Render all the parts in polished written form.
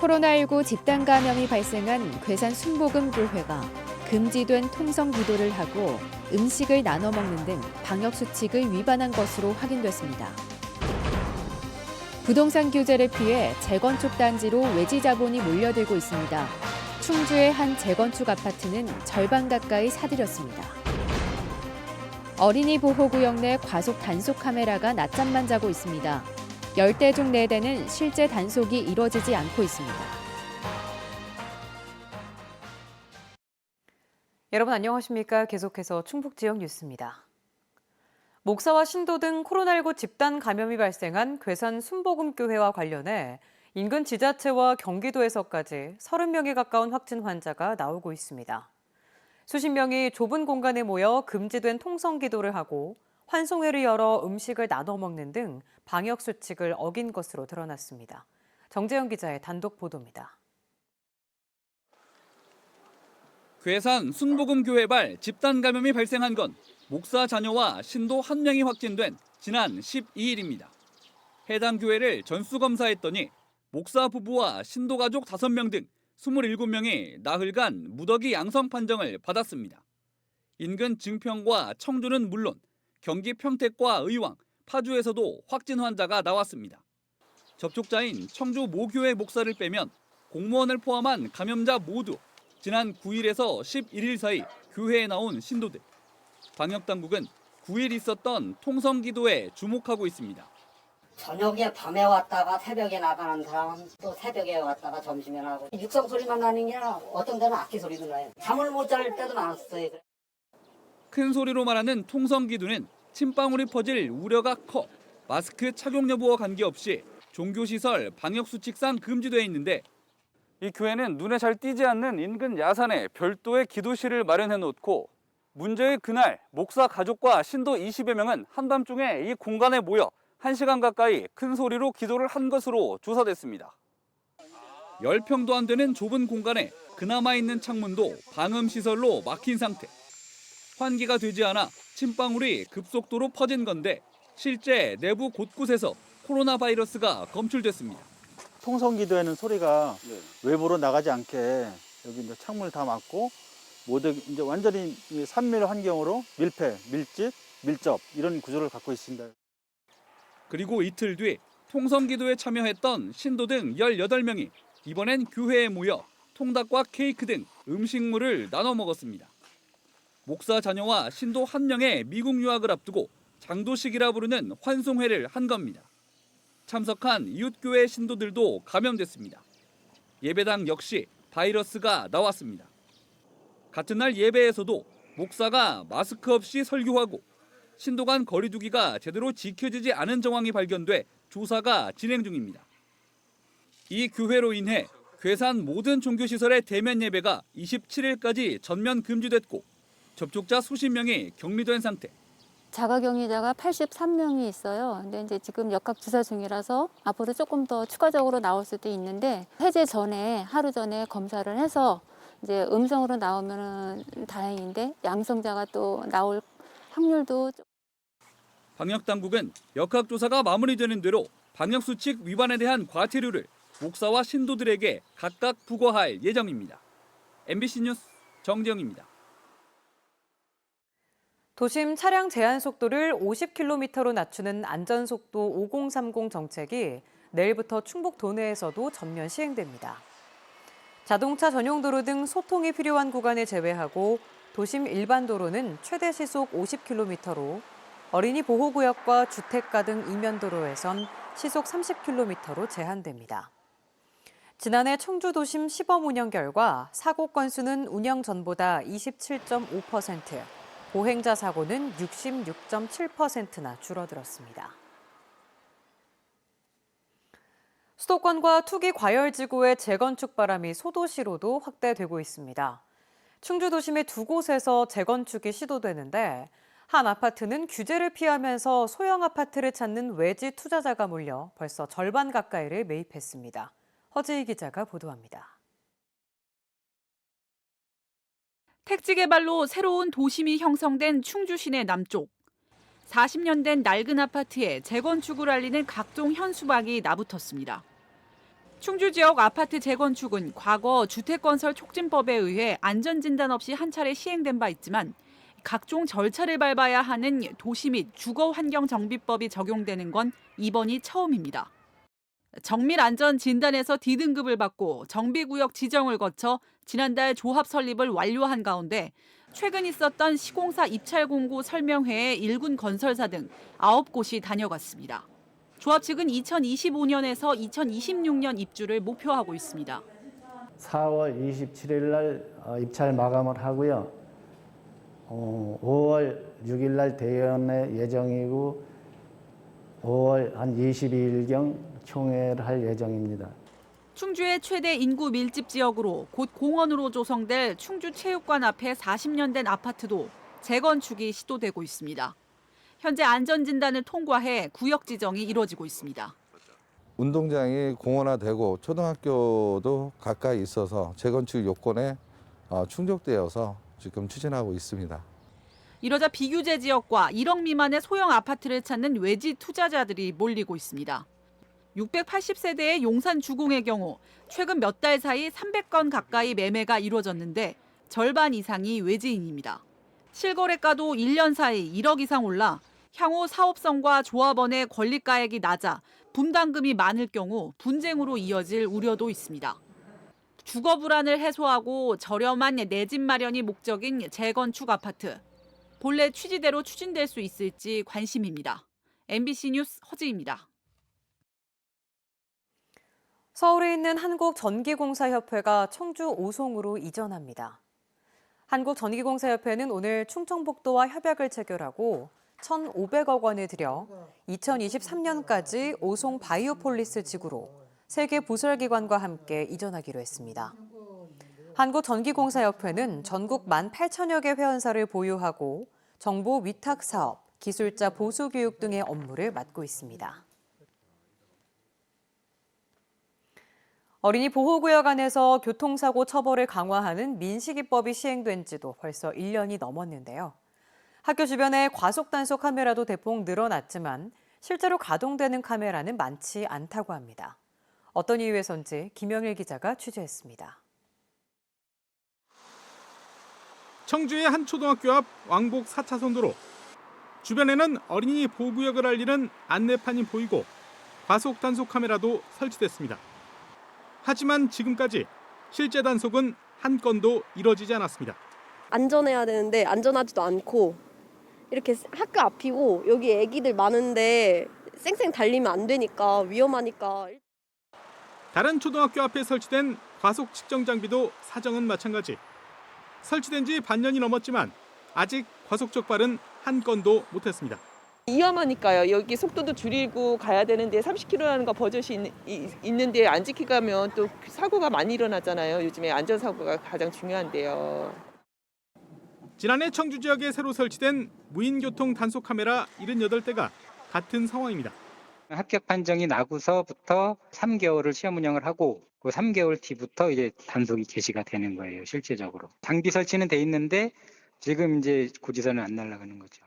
코로나19 집단 감염이 발생한 괴산 순복음교회가 금지된 통성 기도를 하고 음식을 나눠 먹는 등 방역 수칙을 위반한 것으로 확인됐습니다. 부동산 규제를 피해 재건축 단지로 외지 자본이 몰려들고 있습니다. 충주의 한 재건축 아파트는 절반 가까이 사들였습니다. 어린이 보호구역 내 과속 단속 카메라가 낮잠만 자고 있습니다. 10대 중 4대는 실제 단속이 이뤄지지 않고 있습니다. 여러분 안녕하십니까? 계속해서 충북 지역 뉴스입니다. 목사와 신도 등 코로나19 집단 감염이 발생한 괴산 순복음교회와 관련해 인근 지자체와 경기도에서까지 30명에 가까운 확진 환자가 나오고 있습니다. 수십 명이 좁은 공간에 모여 금지된 통성 기도를 하고 환송회를 열어 음식을 나눠 먹는 등 방역 수칙을 어긴 것으로 드러났습니다. 정재영 기자의 단독 보도입니다. 괴산 순복음교회발 집단 감염이 발생한 건 목사 자녀와 신도 1명이 확진된 지난 12일입니다. 해당 교회를 전수검사했더니 목사 부부와 신도 가족 5명 등 27명이 나흘간 무더기 양성 판정을 받았습니다. 인근 증평과 청주는 물론 경기 평택과 의왕, 파주에서도 확진 환자가 나왔습니다. 접촉자인 청주 모교회 목사를 빼면 공무원을 포함한 감염자 모두 지난 9일에서 11일 사이 교회에 나온 신도들. 방역당국은 9일 있었던 통성기도에 주목하고 있습니다. 저녁에 밤에 왔다가 새벽에 나가는 사람은 또 새벽에 왔다가 점심에 나고 육성 소리만 나는 게 아니라 어떤 데는 악기 소리도 나요. 잠을 못 잘 때도 많았어요. 큰 소리로 말하는 통성기도는 침방울이 퍼질 우려가 커 마스크 착용 여부와 관계없이 종교시설 방역수칙상 금지되어 있는데 이 교회는 눈에 잘 띄지 않는 인근 야산에 별도의 기도실을 마련해 놓고 문제의 그날 목사 가족과 신도 20여 명은 한밤중에 이 공간에 모여 1시간 가까이 큰 소리로 기도를 한 것으로 조사됐습니다. 10평도 안 되는 좁은 공간에 그나마 있는 창문도 방음시설로 막힌 상태. 환기가 되지 않아 침방울이 급속도로 퍼진 건데 실제 내부 곳곳에서 코로나 바이러스가 검출됐습니다. 통성기도에는 소리가 외부로 나가지 않게 여기 이제 창문을 다 막고 모두 이제 완전히 산밀 환경으로 밀폐, 밀집, 밀접 이런 구조를 갖고 있습니다. 그리고 이틀 뒤 통성기도에 참여했던 신도 등 18명이 이번엔 교회에 모여 통닭과 케이크 등 음식물을 나눠 먹었습니다. 목사 자녀와 신도 1명의 미국 유학을 앞두고 장도식이라 부르는 환송회를 한 겁니다. 참석한 이웃교회 신도들도 감염됐습니다. 예배당 역시 바이러스가 나왔습니다. 같은 날 예배에서도 목사가 마스크 없이 설교하고 신도 간 거리 두기가 제대로 지켜지지 않은 정황이 발견돼 조사가 진행 중입니다. 이 교회로 인해 괴산 모든 종교시설의 대면 예배가 27일까지 전면 금지됐고 접촉자 수십 명이 격리된 상태. 자가격리자가 83명이 있어요. 근데 이제 지금 역학 조사 중이라서 앞으로 조금 더 추가적으로 나올 수도 있는데 해제 전에 하루 전에 검사를 해서 이제 음성으로 나오면은 다행인데 양성자가 또 나올 확률도. 방역당국은 역학조사가 마무리되는 대로 방역수칙 위반에 대한 과태료를 목사와 신도들에게 각각 부과할 예정입니다. MBC 뉴스 정재영입니다. 도심 차량 제한 속도를 50km로 낮추는 안전속도 5030 정책이 내일부터 충북 도내에서도 전면 시행됩니다. 자동차 전용 도로 등 소통이 필요한 구간을 제외하고 도심 일반 도로는 최대 시속 50km로 어린이 보호구역과 주택가 등 이면도로에선 시속 30km로 제한됩니다. 지난해 청주 도심 시범 운영 결과 사고 건수는 운영 전보다 27.5%, 보행자 사고는 66.7%나 줄어들었습니다. 수도권과 투기 과열지구의 재건축 바람이 소도시로도 확대되고 있습니다. 충주 도심의 2곳에서 재건축이 시도되는데 한 아파트는 규제를 피하면서 소형 아파트를 찾는 외지 투자자가 몰려 벌써 절반 가까이를 매입했습니다. 허지희 기자가 보도합니다. 택지 개발로 새로운 도심이 형성된 충주 시내 남쪽. 40년 된 낡은 아파트에 재건축을 알리는 각종 현수막이 나붙었습니다. 충주 지역 아파트 재건축은 과거 주택건설 촉진법에 의해 안전진단 없이 한 차례 시행된 바 있지만 각종 절차를 밟아야 하는 도시 및 주거환경정비법이 적용되는 건 이번이 처음입니다. 정밀안전진단에서 D등급을 받고 정비구역 지정을 거쳐 지난달 조합 설립을 완료한 가운데 최근 있었던 시공사 입찰 공고 설명회에 일군 건설사 등 9곳이 다녀갔습니다. 조합 측은 2025년에서 2026년 입주를 목표하고 있습니다. 4월 27일 날 입찰 마감을 하고요. 5월 6일 날 대연의 예정이고 5월 한 22일경 총회를 할 예정입니다. 충주의 최대 인구 밀집 지역으로 곧 공원으로 조성될 충주체육관 앞에 40년 된 아파트도 재건축이 시도되고 있습니다. 현재 안전진단을 통과해 구역 지정이 이루어지고 있습니다. 운동장이 공원화되고 초등학교도 가까이 있어서 재건축 요건에 충족되어서 지금 추진하고 있습니다. 이러자 비규제 지역과 1억 미만의 소형 아파트를 찾는 외지 투자자들이 몰리고 있습니다. 680세대의 용산 주공의 경우 최근 몇 달 사이 300건 가까이 매매가 이루어졌는데 절반 이상이 외지인입니다. 실거래가도 1년 사이 1억 이상 올라 향후 사업성과 조합원의 권리가액이 낮아 분담금이 많을 경우 분쟁으로 이어질 우려도 있습니다. 주거 불안을 해소하고 저렴한 내 집 마련이 목적인 재건축 아파트. 본래 취지대로 추진될 수 있을지 관심입니다. MBC 뉴스 허지입니다. 서울에 있는 한국전기공사협회가 청주 오송으로 이전합니다. 한국전기공사협회는 오늘 충청북도와 협약을 체결하고 1,500억 원을 들여 2023년까지 오송 바이오폴리스 지구로 세계 부설기관과 함께 이전하기로 했습니다. 한국전기공사협회는 전국 18,000여 개 회원사를 보유하고 정보 위탁 사업, 기술자 보수 교육 등의 업무를 맡고 있습니다. 어린이 보호구역 안에서 교통사고 처벌을 강화하는 민식이법이 시행된 지도 벌써 1년이 넘었는데요. 학교 주변에 과속단속 카메라도 대폭 늘어났지만 실제로 가동되는 카메라는 많지 않다고 합니다. 어떤 이유에선지 김영일 기자가 취재했습니다. 청주의 한 초등학교 앞 왕복 4차선 도로. 주변에는 어린이 보호구역을 알리는 안내판이 보이고 과속 단속 카메라도 설치됐습니다. 하지만 지금까지 실제 단속은 한 건도 이뤄지지 않았습니다. 안전해야 되는데 안전하지도 않고 이렇게 학교 앞이고 여기 애기들 많은데 쌩쌩 달리면 안 되니까 위험하니까. 다른 초등학교 앞에 설치된 과속 측정 장비도 사정은 마찬가지. 설치된 지 반년이 넘었지만 아직 과속 적발은 한 건도 못했습니다. 위험하니까요. 여기 속도도 줄이고 가야 되는데 30km라는 거 버젓이 있는데 안 지키고 가면 또 사고가 많이 일어나잖아요. 요즘에 안전사고가 가장 중요한데요. 지난해 청주 지역에 새로 설치된 무인교통 단속 카메라 78대가 같은 상황입니다. 합격 판정이 나고서부터 3개월을 시험 운영을 하고 그 3개월 뒤부터 이제 단속이 개시가 되는 거예요. 실제적으로. 장비 설치는 돼 있는데 지금 이제 고지서는 안 날아가는 거죠.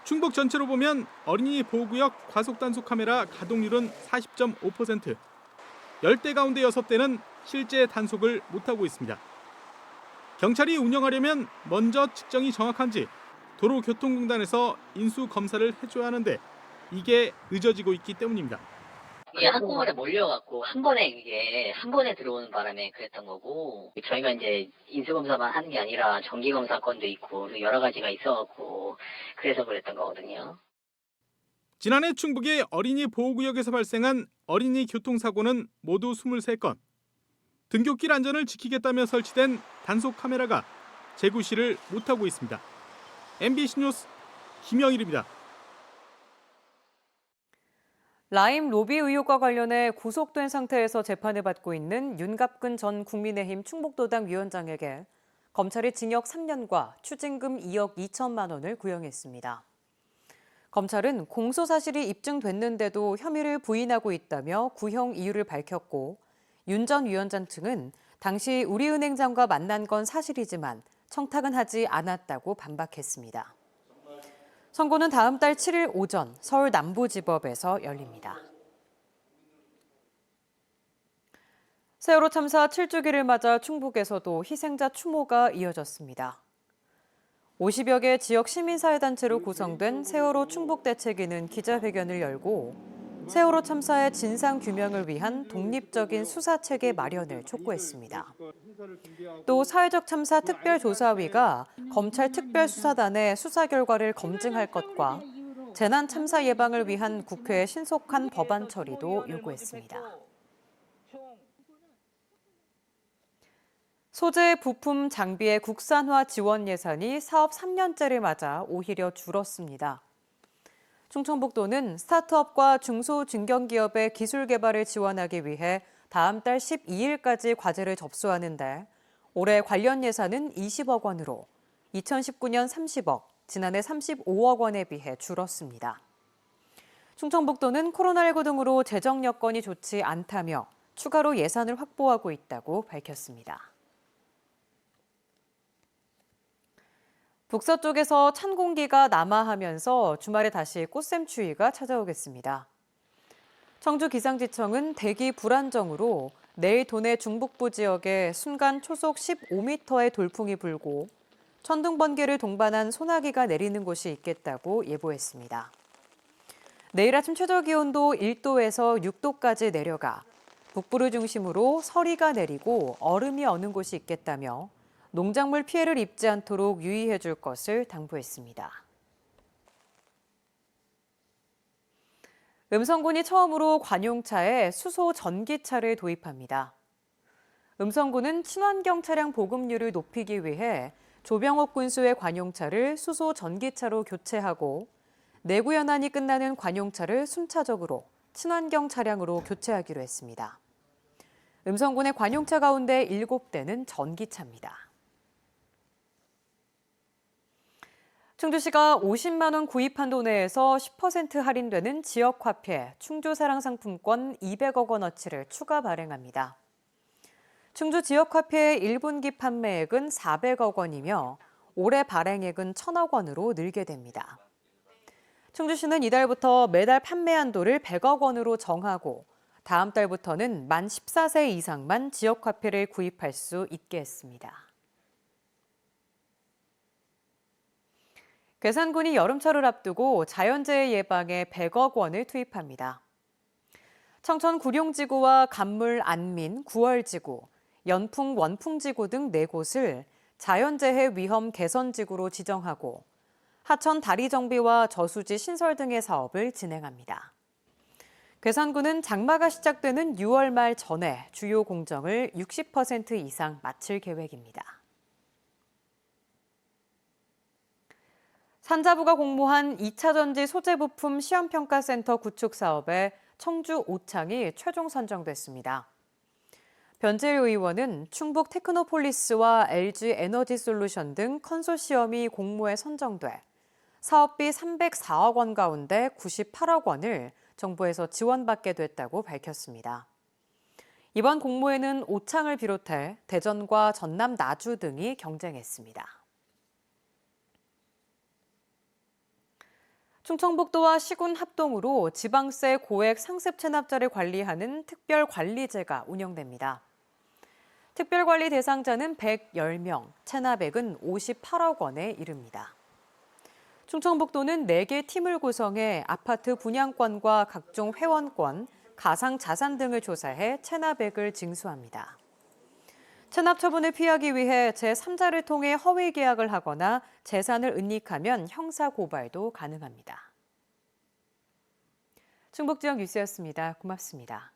충북 전체로 보면 어린이 보호구역 과속 단속 카메라 가동률은 40.5%. 10대 가운데 6대는 실제 단속을 못하고 있습니다. 경찰이 운영하려면 먼저 측정이 정확한지 도로교통공단에서 인수 검사를 해줘야 하는데 이게 늦어지고 있기 때문입니다. 이게 한꺼번에 몰려갖고 한 번에 들어오는 바람에 그랬던 거고, 저희가 이제 인수검사만 하는 게 아니라 정기검사건도 있고 여러 가지가 있어갖고 그래서 그랬던 거거든요. 지난해 충북의 어린이 보호구역에서 발생한 어린이 교통사고는 모두 23건. 등굣길 안전을 지키겠다며 설치된 단속 카메라가 재구시를 못하고 있습니다. MBC 뉴스 김영일입니다. 라임 로비 의혹과 관련해 구속된 상태에서 재판을 받고 있는 윤갑근 전 국민의힘 충북도당 위원장에게 검찰이 징역 3년과 추징금 2억 2천만 원을 구형했습니다. 검찰은 공소 사실이 입증됐는데도 혐의를 부인하고 있다며 구형 이유를 밝혔고, 윤 전 위원장 측은 당시 우리은행장과 만난 건 사실이지만 청탁은 하지 않았다고 반박했습니다. 선고는 다음 달 7일 오전 서울 남부지법에서 열립니다. 세월호 참사 7주기를 맞아 충북에서도 희생자 추모가 이어졌습니다. 50여 개 지역 시민사회단체로 구성된 세월호 충북대책위는 기자회견을 열고 세월호 참사의 진상규명을 위한 독립적인 수사체계 마련을 촉구했습니다. 또 사회적 참사 특별조사위가 검찰 특별수사단의 수사 결과를 검증할 것과 재난 참사 예방을 위한 국회의 신속한 법안 처리도 요구했습니다. 소재, 부품, 장비의 국산화 지원 예산이 사업 3년째를 맞아 오히려 줄었습니다. 충청북도는 스타트업과 중소중견기업의 기술 개발을 지원하기 위해 다음 달 12일까지 과제를 접수하는데 올해 관련 예산은 20억 원으로 2019년 30억, 지난해 35억 원에 비해 줄었습니다. 충청북도는 코로나19 등으로 재정 여건이 좋지 않다며 추가로 예산을 확보하고 있다고 밝혔습니다. 북서쪽에서 찬 공기가 남하하면서 주말에 다시 꽃샘추위가 찾아오겠습니다. 청주기상지청은 대기 불안정으로 내일 도내 중북부 지역에 순간 초속 15m의 돌풍이 불고 천둥 번개를 동반한 소나기가 내리는 곳이 있겠다고 예보했습니다. 내일 아침 최저 기온도 1도에서 6도까지 내려가 북부를 중심으로 서리가 내리고 얼음이 어는 곳이 있겠다며 농작물 피해를 입지 않도록 유의해 줄 것을 당부했습니다. 음성군이 처음으로 관용차에 수소 전기차를 도입합니다. 음성군은 친환경 차량 보급률을 높이기 위해 조병옥 군수의 관용차를 수소 전기차로 교체하고 내구 연한이 끝나는 관용차를 순차적으로 친환경 차량으로 교체하기로 했습니다. 음성군의 관용차 가운데 7대는 전기차입니다. 충주시가 50만 원 구입한 돈에서 10% 할인되는 지역화폐 충주사랑상품권 200억 원어치를 추가 발행합니다. 충주 지역화폐의 1분기 판매액은 400억 원이며 올해 발행액은 1,000억 원으로 늘게 됩니다. 충주시는 이달부터 매달 판매 한도를 100억 원으로 정하고 다음 달부터는 만 14세 이상만 지역화폐를 구입할 수 있게 했습니다. 괴산군이 여름철을 앞두고 자연재해 예방에 100억 원을 투입합니다. 청천 구룡지구와 간물 안민, 구월지구, 연풍 원풍지구 등 4곳을 자연재해 위험 개선지구로 지정하고 하천 다리 정비와 저수지 신설 등의 사업을 진행합니다. 괴산군은 장마가 시작되는 6월 말 전에 주요 공정을 60% 이상 마칠 계획입니다. 산자부가 공모한 2차 전지 소재 부품 시험평가센터 구축 사업에 청주 오창이 최종 선정됐습니다. 변재일 의원은 충북 테크노폴리스와 LG 에너지솔루션 등 컨소시엄이 공모에 선정돼 사업비 304억 원 가운데 98억 원을 정부에서 지원받게 됐다고 밝혔습니다. 이번 공모에는 오창을 비롯해 대전과 전남 나주 등이 경쟁했습니다. 충청북도와 시군 합동으로 지방세 고액 상습 체납자를 관리하는 특별관리제가 운영됩니다. 특별관리 대상자는 110명, 체납액은 58억 원에 이릅니다. 충청북도는 4개 팀을 구성해 아파트 분양권과 각종 회원권, 가상자산 등을 조사해 체납액을 징수합니다. 체납 처분을 피하기 위해 제3자를 통해 허위 계약을 하거나 재산을 은닉하면 형사 고발도 가능합니다. 충북지역 뉴스였습니다. 고맙습니다.